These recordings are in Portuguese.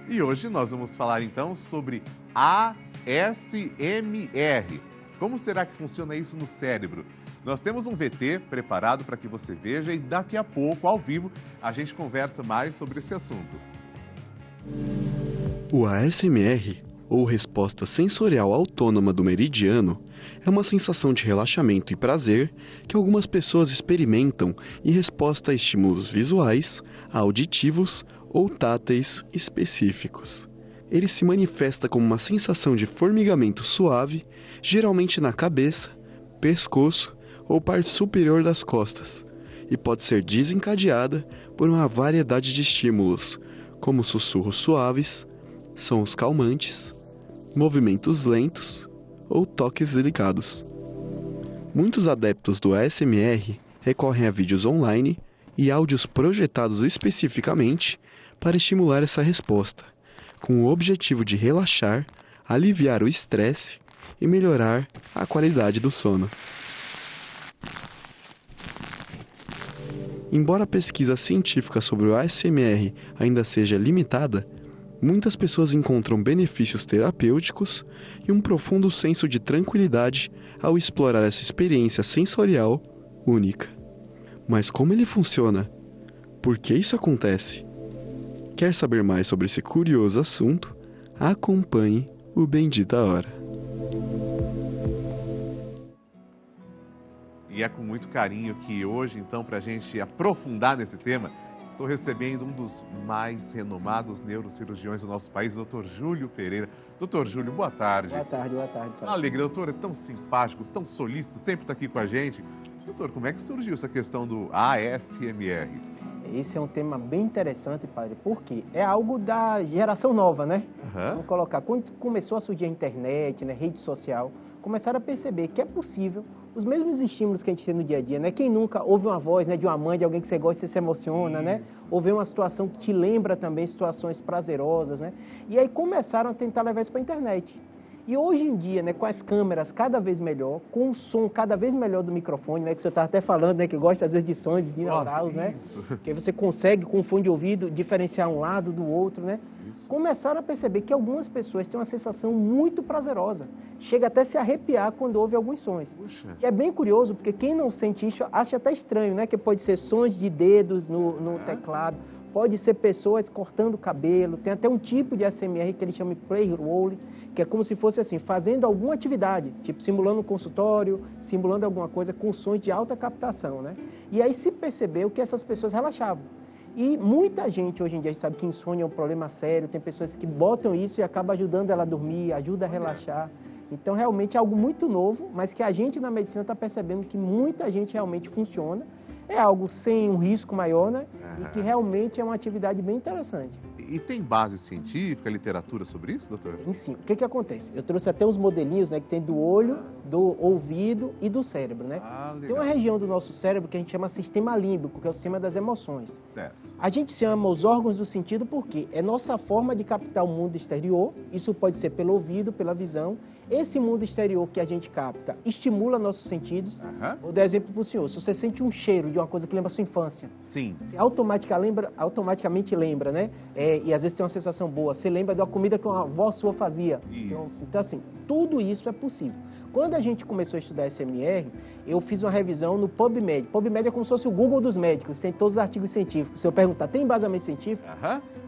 E hoje nós vamos falar então sobre ASMR. Como será que funciona isso no cérebro? Nós temos um VT preparado para que você veja e daqui a pouco, ao vivo, a gente conversa mais sobre esse assunto. O ASMR, ou resposta sensorial autônoma do meridiano, é uma sensação de relaxamento e prazer que algumas pessoas experimentam em resposta a estímulos visuais, auditivos ou táteis específicos. Ele se manifesta como uma sensação de formigamento suave, geralmente na cabeça, pescoço ou parte superior das costas, e pode ser desencadeada por uma variedade de estímulos, como sussurros suaves, sons calmantes, movimentos lentos ou toques delicados. Muitos adeptos do ASMR recorrem a vídeos online e áudios projetados especificamente para estimular essa resposta, com o objetivo de relaxar, aliviar o estresse e melhorar a qualidade do sono. Embora a pesquisa científica sobre o ASMR ainda seja limitada, muitas pessoas encontram benefícios terapêuticos e um profundo senso de tranquilidade ao explorar essa experiência sensorial única. Mas como ele funciona? Por que isso acontece? Quer saber mais sobre esse curioso assunto? Acompanhe o Bendita Hora. E é com muito carinho que hoje, então, para a gente aprofundar nesse tema, estou recebendo um dos mais renomados neurocirurgiões do nosso país, Dr. Júlio Pereira. Dr. Júlio, boa tarde. Boa tarde, boa tarde. Uma alegria, doutor, é tão simpático, tão solícito, sempre está aqui com a gente. Doutor, como é que surgiu essa questão do ASMR? Esse é um tema bem interessante, padre, porque é algo da geração nova, né? Vamos colocar, quando começou a surgir a internet, né, rede social, começaram a perceber que é possível os mesmos estímulos que a gente tem no dia a dia, né? Quem nunca ouve uma voz, né, de uma mãe, de alguém que você gosta, você se emociona, né? Ou vê uma situação que te lembra também situações prazerosas, né? E aí começaram a tentar levar isso para a internet. E hoje em dia, né, com as câmeras cada vez melhor, com o som cada vez melhor do microfone, né, que você estava até falando, né, que gosta às vezes de sons binaurais, né? Que aí você consegue, com o fone de ouvido, diferenciar um lado do outro, né? Começaram a perceber que algumas pessoas têm uma sensação muito prazerosa. Chega até a se arrepiar quando ouve alguns sons. Puxa. E é bem curioso, porque quem não sente isso acha até estranho, né? Que pode ser sons de dedos no teclado, pode ser pessoas cortando o cabelo, tem até um tipo de ASMR que ele chama de play role, que é como se fosse assim, fazendo alguma atividade, tipo simulando um consultório, simulando alguma coisa com sons de alta captação, né? E aí se percebeu que essas pessoas relaxavam. E muita gente hoje em dia sabe que insônia é um problema sério, tem pessoas que botam isso e acaba ajudando ela a dormir, ajuda a relaxar. Então realmente é algo muito novo, mas que a gente na medicina está percebendo que muita gente realmente funciona. É algo sem um risco maior, né? E que realmente é uma atividade bem interessante. E tem base científica, literatura sobre isso, doutor? Sim. O que acontece? Eu trouxe até uns modelinhos, né, que tem do olho, do ouvido e do cérebro, né? Tem uma região do nosso cérebro que a gente chama sistema límbico, que é o sistema das emoções. Certo. A gente chama os órgãos do sentido porque é nossa forma de captar o mundo exterior. Isso pode ser pelo ouvido, pela visão. Esse mundo exterior que a gente capta estimula nossos sentidos. Vou dar exemplo para o senhor. Se você sente um cheiro de uma coisa que lembra a sua infância, sim, você automaticamente lembra, né? E às vezes tem uma sensação boa. Você lembra de uma comida que uma avó sua fazia. Então, assim, tudo isso é possível. Quando a gente começou a estudar SMR, eu fiz uma revisão no PubMed. PubMed é como se fosse o Google dos médicos, tem todos os artigos científicos. Se eu perguntar, tem embasamento científico?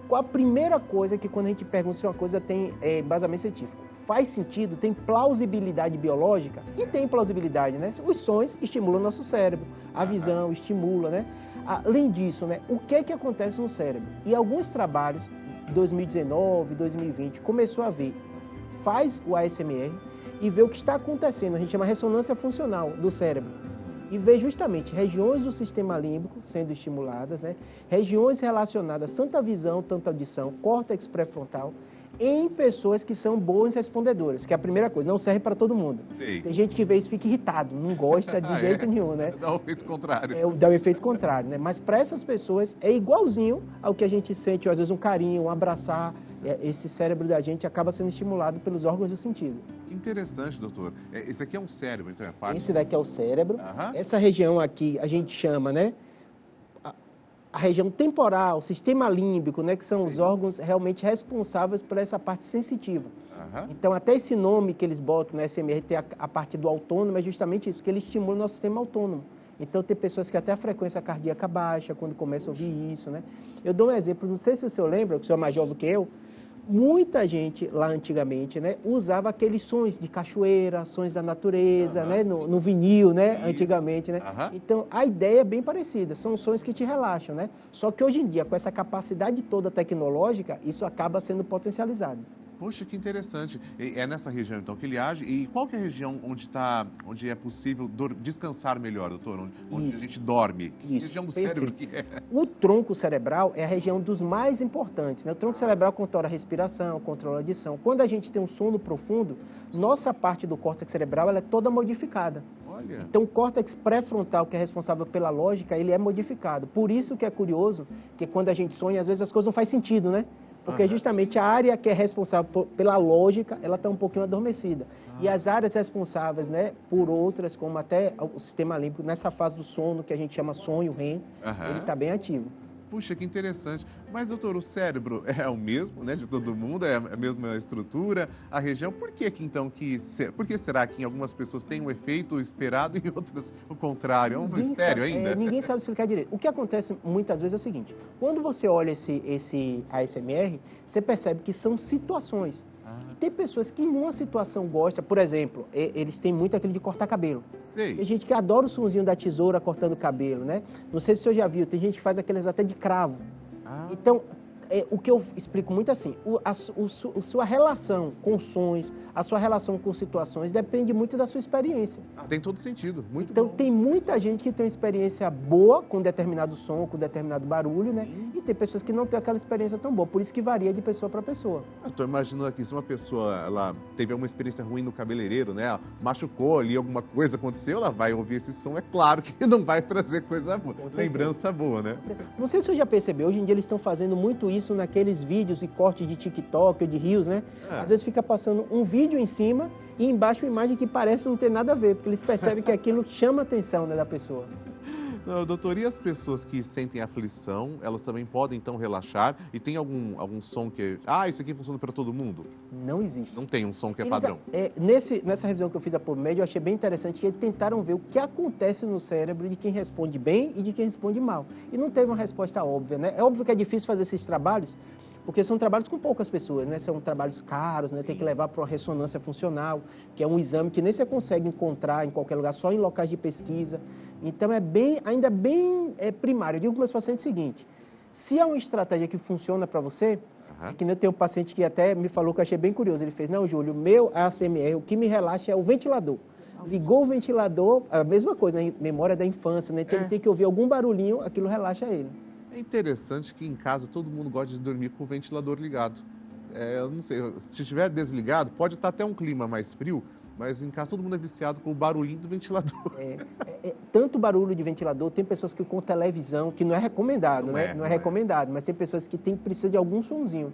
Qual a primeira coisa que quando a gente pergunta se uma coisa tem embasamento científico? Faz sentido? Tem plausibilidade biológica? Se tem plausibilidade, né? Os sons estimulam o nosso cérebro, a visão estimula, né? Além disso, né, o que é que acontece no cérebro? E alguns trabalhos, 2019, 2020, começou a ver, faz o ASMR e vê o que está acontecendo, a gente chama ressonância funcional do cérebro. E vê justamente regiões do sistema límbico sendo estimuladas, né? Regiões relacionadas tanto à visão, tanto à audição, córtex pré-frontal, em pessoas que são boas respondedoras, que é a primeira coisa, não serve para todo mundo. Sei. Tem gente que vê isso e fica irritado, não gosta de jeito nenhum, né? Dá o efeito contrário. Dá o efeito contrário, né? Mas para essas pessoas é igualzinho ao que a gente sente, às vezes um carinho, um abraçar. Esse cérebro da gente acaba sendo estimulado pelos órgãos do sentido. Que interessante, doutor. Esse aqui é um cérebro, então é parte... Esse daqui é o cérebro. Essa região aqui a gente chama, né? a região temporal, o sistema límbico, né, que são os órgãos realmente responsáveis por essa parte sensitiva. Então, até esse nome que eles botam na SMR, tem a parte do autônomo, é justamente isso, porque ele estimula o nosso sistema autônomo. Então, tem pessoas que até a frequência cardíaca baixa quando começam a ouvir isso, né? Eu dou um exemplo, não sei se o senhor lembra, que o senhor é mais jovem que eu, muita gente lá antigamente, né, usava aqueles sons de cachoeira, sons da natureza, né, no vinil, né, antigamente, né? Então, a ideia é bem parecida, são sons que te relaxam, né? Só que hoje em dia, com essa capacidade toda tecnológica, isso acaba sendo potencializado. Poxa, que interessante. É nessa região, então, que ele age. E qual que é a região onde é possível descansar melhor, doutor? Onde a gente dorme? Que região do cérebro que é? O tronco cerebral é a região dos mais importantes, né? O tronco cerebral controla a respiração, controla a audição. Quando a gente tem um sono profundo, nossa parte do córtex cerebral ela é toda modificada. Olha. Então, o córtex pré-frontal, que é responsável pela lógica, ele é modificado. Por isso que é curioso que quando a gente sonha, às vezes as coisas não fazem sentido, né? Porque justamente a área que é responsável pela lógica, ela está um pouquinho adormecida. E as áreas responsáveis, né, por outras, como até o sistema límbico, nessa fase do sono, que a gente chama sonho REM, ele está bem ativo. Puxa, que interessante. Mas, doutor, o cérebro é o mesmo, né, de todo mundo? É a mesma estrutura, a região? Por que então por que será que em algumas pessoas tem um efeito esperado e em outras o contrário? É um mistério ainda? Ninguém sabe explicar direito. O que acontece muitas vezes é o seguinte, quando você olha esse ASMR, você percebe que são situações. Tem pessoas que numa situação gostam, por exemplo, eles têm muito aquele de cortar cabelo. Tem gente que adora o sonzinho da tesoura cortando o cabelo, né? Não sei se o senhor já viu, tem gente que faz aqueles até de cravo. Então, o que eu explico muito assim, a sua relação com sons, a sua relação com situações depende muito da sua experiência. Tem todo sentido, muito então, bom. Tem muita gente que tem uma experiência boa com determinado som, com determinado barulho, né? E tem pessoas que não têm aquela experiência tão boa, por isso que varia de pessoa para pessoa. Eu estou imaginando aqui, se uma pessoa ela teve uma experiência ruim no cabeleireiro, né? Machucou ali, alguma coisa aconteceu, ela vai ouvir esse som, é claro que não vai trazer coisa boa, lembrança boa, né? Não sei se você já percebeu, hoje em dia eles estão fazendo muito isso naqueles vídeos e cortes de TikTok ou de Reels, né? Às vezes fica passando um vídeo em cima e embaixo uma imagem que parece não ter nada a ver, porque eles percebem que aquilo chama a atenção, né, da pessoa. Não, doutor, e as pessoas que sentem aflição, elas também podem então relaxar? E tem algum som que... isso aqui funciona para todo mundo? Não existe. Não tem um som que é padrão? Nessa revisão que eu fiz da PubMed, eu achei bem interessante que eles tentaram ver o que acontece no cérebro de quem responde bem e de quem responde mal. E não teve uma resposta óbvia, né? É óbvio que é difícil fazer esses trabalhos, porque são trabalhos com poucas pessoas, né? São trabalhos caros, né? Tem que levar para uma ressonância funcional, que é um exame que nem você consegue encontrar em qualquer lugar, só em locais de pesquisa. Então, ainda bem primário. Eu digo para os meus pacientes o seguinte, se há uma estratégia que funciona para você, que nem eu tenho um paciente que até me falou que eu achei bem curioso, ele fez, não, Júlio, o meu ASMR, o que me relaxa é o ventilador. Ligou o ventilador, a mesma coisa, né? Memória da infância, né? Então, ele tem que ouvir algum barulhinho, aquilo relaxa ele. É interessante que em casa todo mundo gosta de dormir com o ventilador ligado. Eu não sei, se estiver desligado, pode estar até um clima mais frio, mas em casa todo mundo é viciado com o barulhinho do ventilador. Tanto barulho de ventilador, tem pessoas que com televisão, que não é recomendado, né? Não é recomendado, mas tem pessoas que precisam de algum sonzinho.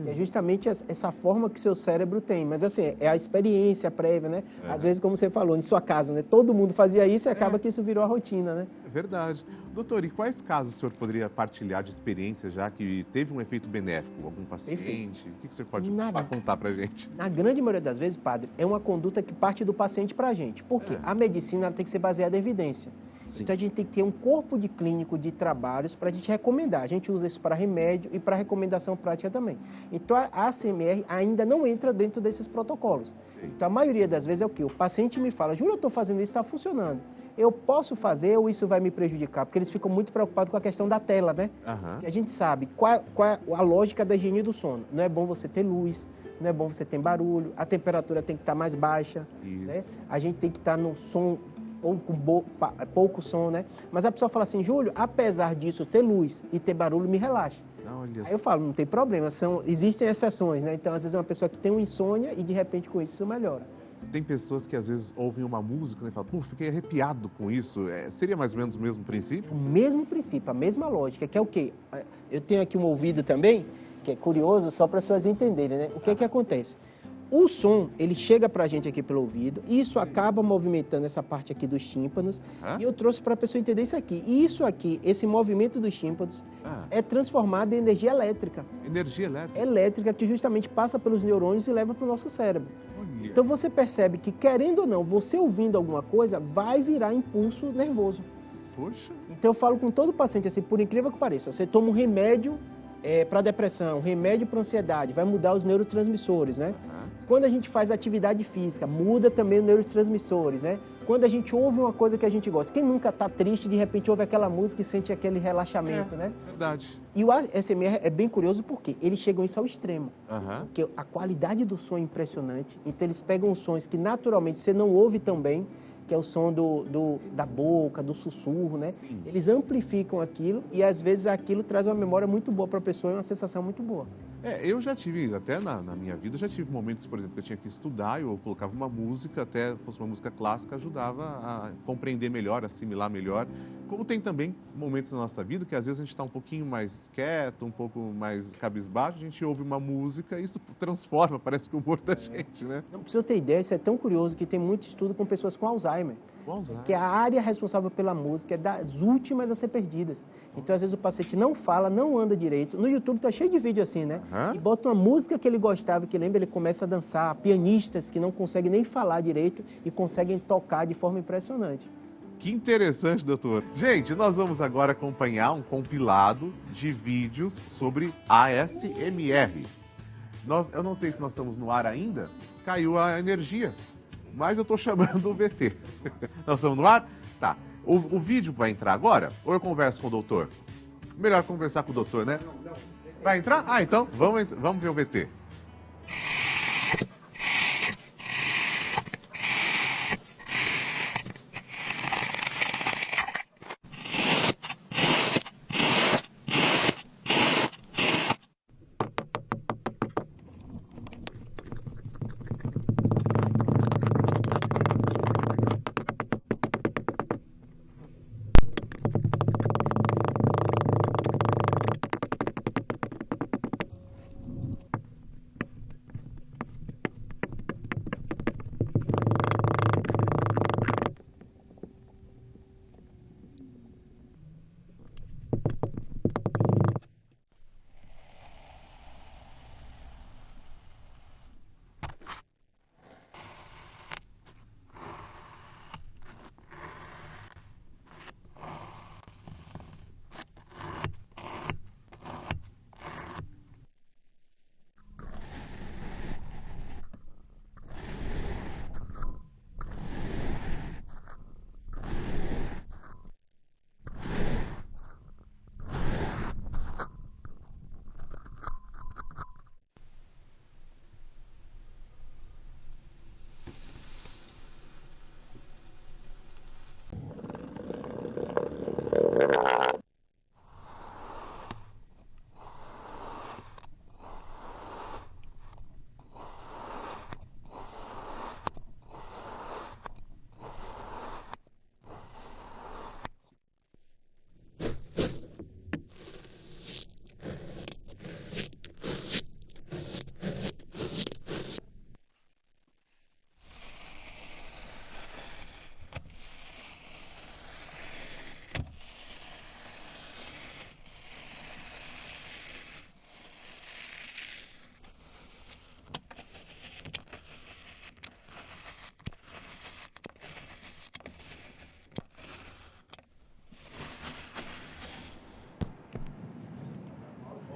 Que é justamente essa forma que o seu cérebro tem. Mas assim, é a experiência prévia, né? Às vezes, como você falou, em sua casa, né? Todo mundo fazia isso e acaba que isso virou a rotina, né? É verdade. Doutor, e quais casos o senhor poderia partilhar de experiência já que teve um efeito benéfico? Algum paciente? O que o senhor pode contar pra gente? Na grande maioria das vezes, padre, é uma conduta que parte do paciente pra gente. Por quê? A medicina ela tem que ser baseada em evidência. Sim. Então, a gente tem que ter um corpo de clínico de trabalhos para a gente recomendar. A gente usa isso para remédio e para recomendação prática também. Então, a ASMR ainda não entra dentro desses protocolos. Sim. Então, a maioria das vezes é o quê? O paciente me fala, Júlio, eu estou fazendo isso, está funcionando. Eu posso fazer ou isso vai me prejudicar? Porque eles ficam muito preocupados com a questão da tela, né? Porque a gente sabe qual é a lógica da higiene do sono. Não é bom você ter luz, não é bom você ter barulho, a temperatura tem que estar mais baixa. Né? A gente tem que estar no som... pouco som, né? Mas a pessoa fala assim, Júlio, apesar disso, ter luz e ter barulho me relaxa. Aí eu falo, não tem problema, existem exceções, né? Então, às vezes é uma pessoa que tem uma insônia e, de repente, com isso melhora. Tem pessoas que, às vezes, ouvem uma música e falam, fiquei arrepiado com isso. Seria mais ou menos o mesmo princípio? O mesmo princípio, a mesma lógica, que é o quê? Eu tenho aqui um ouvido também, que é curioso, só para as pessoas entenderem, né? O que é que acontece? O som, ele chega para a gente aqui pelo ouvido, e isso acaba movimentando essa parte aqui dos tímpanos, e eu trouxe para a pessoa entender isso aqui. E isso aqui, esse movimento dos tímpanos, é transformado em energia elétrica. Energia elétrica? Elétrica, que justamente passa pelos neurônios e leva para o nosso cérebro. Olha. Então você percebe que, querendo ou não, você ouvindo alguma coisa, vai virar impulso nervoso. Poxa. Então eu falo com todo paciente assim, por incrível que pareça, você toma um remédio para depressão, um remédio para ansiedade, vai mudar os neurotransmissores, né? Quando a gente faz atividade física, muda também os neurotransmissores, né? Quando a gente ouve uma coisa que a gente gosta, quem nunca está triste, de repente ouve aquela música e sente aquele relaxamento, né? Verdade. E o ASMR é bem curioso porque eles chegam isso ao extremo. Porque a qualidade do som é impressionante. Então eles pegam sons que naturalmente você não ouve tão bem, que é o som da boca, do sussurro, né? Sim. Eles amplificam aquilo e às vezes aquilo traz uma memória muito boa para a pessoa e uma sensação muito boa. Eu já tive, até na minha vida, eu já tive momentos, por exemplo, que eu tinha que estudar, eu colocava uma música, até fosse uma música clássica, ajudava a compreender melhor, assimilar melhor. Como tem também momentos na nossa vida que às vezes a gente está um pouquinho mais quieto, um pouco mais cabisbaixo, a gente ouve uma música e isso transforma, parece que o humor da gente, né? Não, pra você ter ideia, isso é tão curioso que tem muito estudo com pessoas com Alzheimer. Que a área responsável pela música é das últimas a ser perdidas. Então, às vezes, o paciente não fala, não anda direito. No YouTube tá cheio de vídeo assim, né? E bota uma música que ele gostava, que lembra, ele começa a dançar. Pianistas que não conseguem nem falar direito e conseguem tocar de forma impressionante. Que interessante, doutor. Gente, nós vamos agora acompanhar um compilado de vídeos sobre ASMR. Eu não sei se nós estamos no ar ainda, caiu a energia. Mas eu estou chamando o VT. Nós estamos no ar? Tá. O vídeo vai entrar agora? Ou eu converso com o doutor? Melhor conversar com o doutor, né? Vai entrar? Ah, então vamos ver o VT.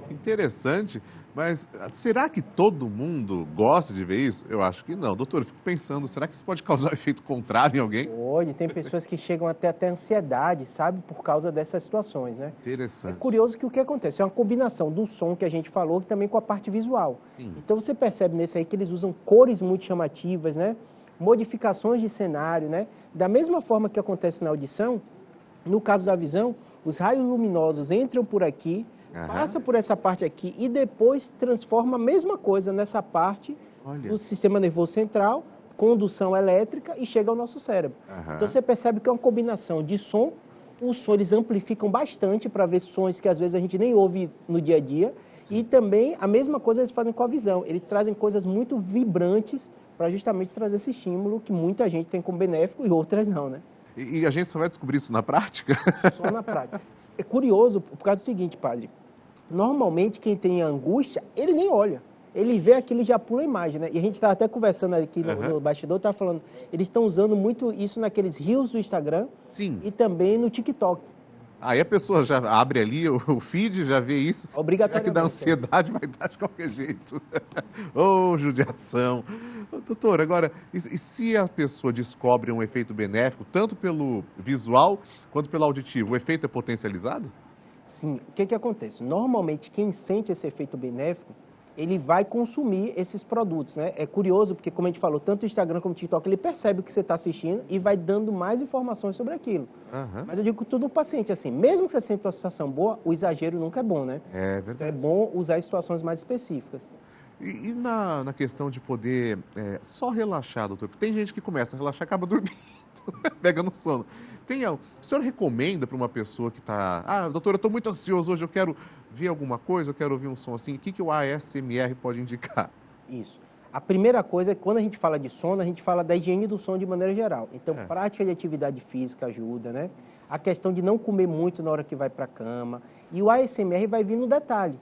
Interessante, mas será que todo mundo gosta de ver isso? Eu acho que não. Doutor, eu fico pensando, será que isso pode causar um efeito contrário em alguém? Pode, tem pessoas que chegam até ansiedade, sabe, por causa dessas situações, né? Interessante. É curioso que o que acontece é uma combinação do som que a gente falou também com a parte visual. Sim. Então você percebe nesse aí que eles usam cores muito chamativas, né? Modificações de cenário, né? Da mesma forma que acontece na audição, no caso da visão, os raios luminosos entram por aqui, passa por essa parte aqui e depois transforma a mesma coisa nessa parte do sistema nervoso central, condução elétrica e chega ao nosso cérebro. Então você percebe que é uma combinação de som, o som eles amplificam bastante para ver sons que às vezes a gente nem ouve no dia a dia E também a mesma coisa eles fazem com a visão. Eles trazem coisas muito vibrantes para justamente trazer esse estímulo que muita gente tem como benéfico e outras não, né? E a gente só vai descobrir isso na prática? Só na prática. É curioso por causa do seguinte, padre. Normalmente quem tem angústia, ele nem olha. Ele vê aquilo e já pula a imagem, né? E a gente estava até conversando aqui no bastidor, estava falando, eles estão usando muito isso naqueles reels do Instagram. Sim. E também no TikTok. Aí a pessoa já abre ali o feed, já vê isso. Obrigatoriamente. Já que dá ansiedade, vai dar de qualquer jeito. Ô, judiação. Doutor, agora, e se a pessoa descobre um efeito benéfico, tanto pelo visual quanto pelo auditivo, o efeito é potencializado? Sim. O que acontece? Normalmente, quem sente esse efeito benéfico, ele vai consumir esses produtos, né? É curioso, porque como a gente falou, tanto o Instagram como o TikTok, ele percebe o que você está assistindo e vai dando mais informações sobre aquilo. Mas eu digo que tudo o paciente, assim, mesmo que você sinta uma sensação boa, o exagero nunca é bom, né? É verdade. Então é bom usar em situações mais específicas. E na questão de poder só relaxar, doutor? Porque tem gente que começa a relaxar e acaba dormindo, pega no sono. O senhor recomenda para uma pessoa que está... doutor, eu estou muito ansioso hoje, eu quero ver alguma coisa, eu quero ouvir um som assim. O que o ASMR pode indicar? Isso. A primeira coisa é que quando a gente fala de sono, a gente fala da higiene do sono de maneira geral. Então, prática de atividade física ajuda, né? A questão de não comer muito na hora que vai para a cama. E o ASMR vai vir no detalhe.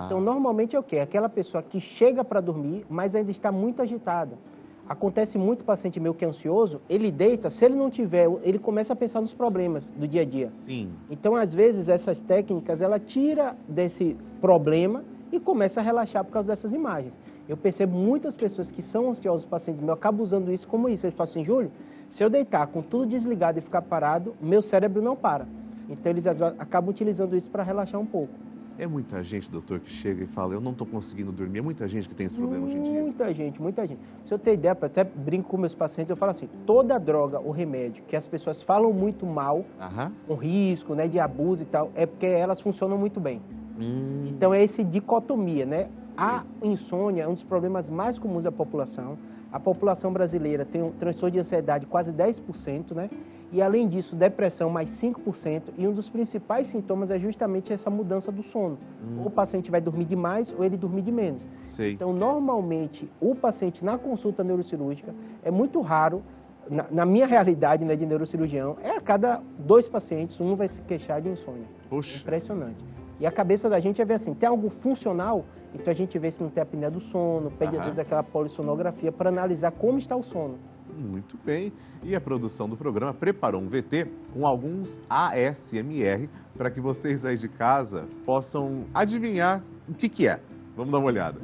Então, normalmente é o quê? Aquela pessoa que chega para dormir, mas ainda está muito agitada. Acontece muito paciente meu que é ansioso, ele deita, se ele não tiver, ele começa a pensar nos problemas do dia a dia. Sim. Então, às vezes, essas técnicas, ela tira desse problema e começa a relaxar por causa dessas imagens. Eu percebo muitas pessoas que são ansiosas, pacientes meus, acabam usando isso como isso. Eles falam assim, Júlio, se eu deitar com tudo desligado e ficar parado, meu cérebro não para. Então, eles acabam utilizando isso para relaxar um pouco. É muita gente, doutor, que chega e fala, eu não estou conseguindo dormir. É muita gente que tem esse problema hoje em dia. Muita gente, muita gente. Se eu ter ideia, eu até brinco com meus pacientes, eu falo assim, toda droga ou remédio que as pessoas falam muito mal, com risco, né, de abuso e tal, é porque elas funcionam muito bem. Então é essa dicotomia, né? A insônia é um dos problemas mais comuns da população. A população brasileira tem um transtorno de ansiedade quase 10%, né? E, além disso, depressão mais 5%. E um dos principais sintomas é justamente essa mudança do sono. Ou o paciente vai dormir demais ou ele dormir de menos. Sei. Então, normalmente, o paciente na consulta neurocirúrgica é muito raro, na minha realidade, né, de neurocirurgião, a cada 2 pacientes, um vai se queixar de insônia. Poxa. É impressionante. E a cabeça da gente é ver assim, tem algo funcional? Então a gente vê se não tem apneia do sono, pede às vezes aquela polissonografia para analisar como está o sono. Muito bem. E a produção do programa preparou um VT com alguns ASMR para que vocês aí de casa possam adivinhar o que é. Vamos dar uma olhada.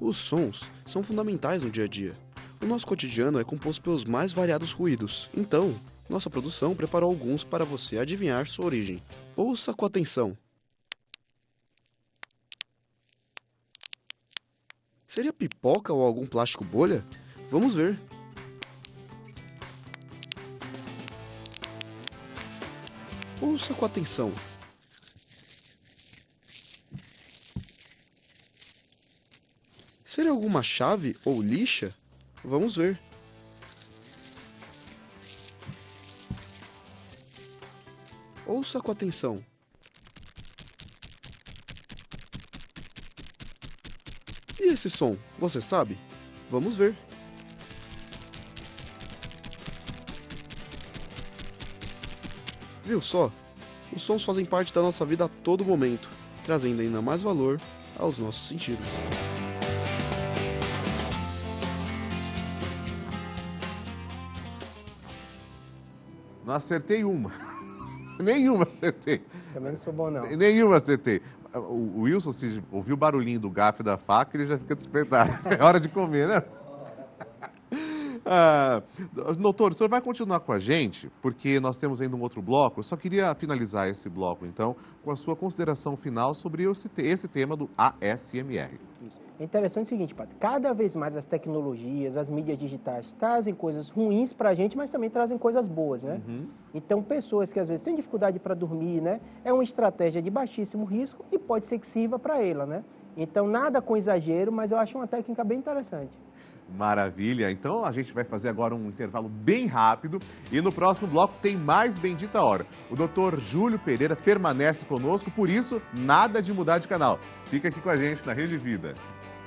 Os sons são fundamentais no dia a dia. O nosso cotidiano é composto pelos mais variados ruídos. Então, nossa produção preparou alguns para você adivinhar sua origem. Ouça com atenção. Seria pipoca ou algum plástico bolha? Vamos ver. Ouça com atenção. Seria alguma chave ou lixa? Vamos ver. Ouça com atenção. E esse som, você sabe? Vamos ver. Viu só? Os sons fazem parte da nossa vida a todo momento, trazendo ainda mais valor aos nossos sentidos. Não acertei uma. Nenhuma acertei. Também não sou bom, não. Nenhuma acertei. O Wilson, se ouviu o barulhinho do garfo e da faca, ele já fica despertado. É hora de comer, né? Doutor, o senhor vai continuar com a gente, porque nós temos ainda um outro bloco. Eu só queria finalizar esse bloco, então, com a sua consideração final sobre esse tema do ASMR. Isso. É interessante o seguinte, Padre, cada vez mais as tecnologias, as mídias digitais trazem coisas ruins para a gente, mas também trazem coisas boas, né? Então, pessoas que às vezes têm dificuldade para dormir, né? É uma estratégia de baixíssimo risco e pode ser que sirva para ela, né? Então, nada com exagero, mas eu acho uma técnica bem interessante. Maravilha. Então a gente vai fazer agora um intervalo bem rápido e no próximo bloco tem mais Bendita Hora. O Dr. Júlio Pereira permanece conosco, por isso nada de mudar de canal. Fica aqui com a gente na Rede Vida.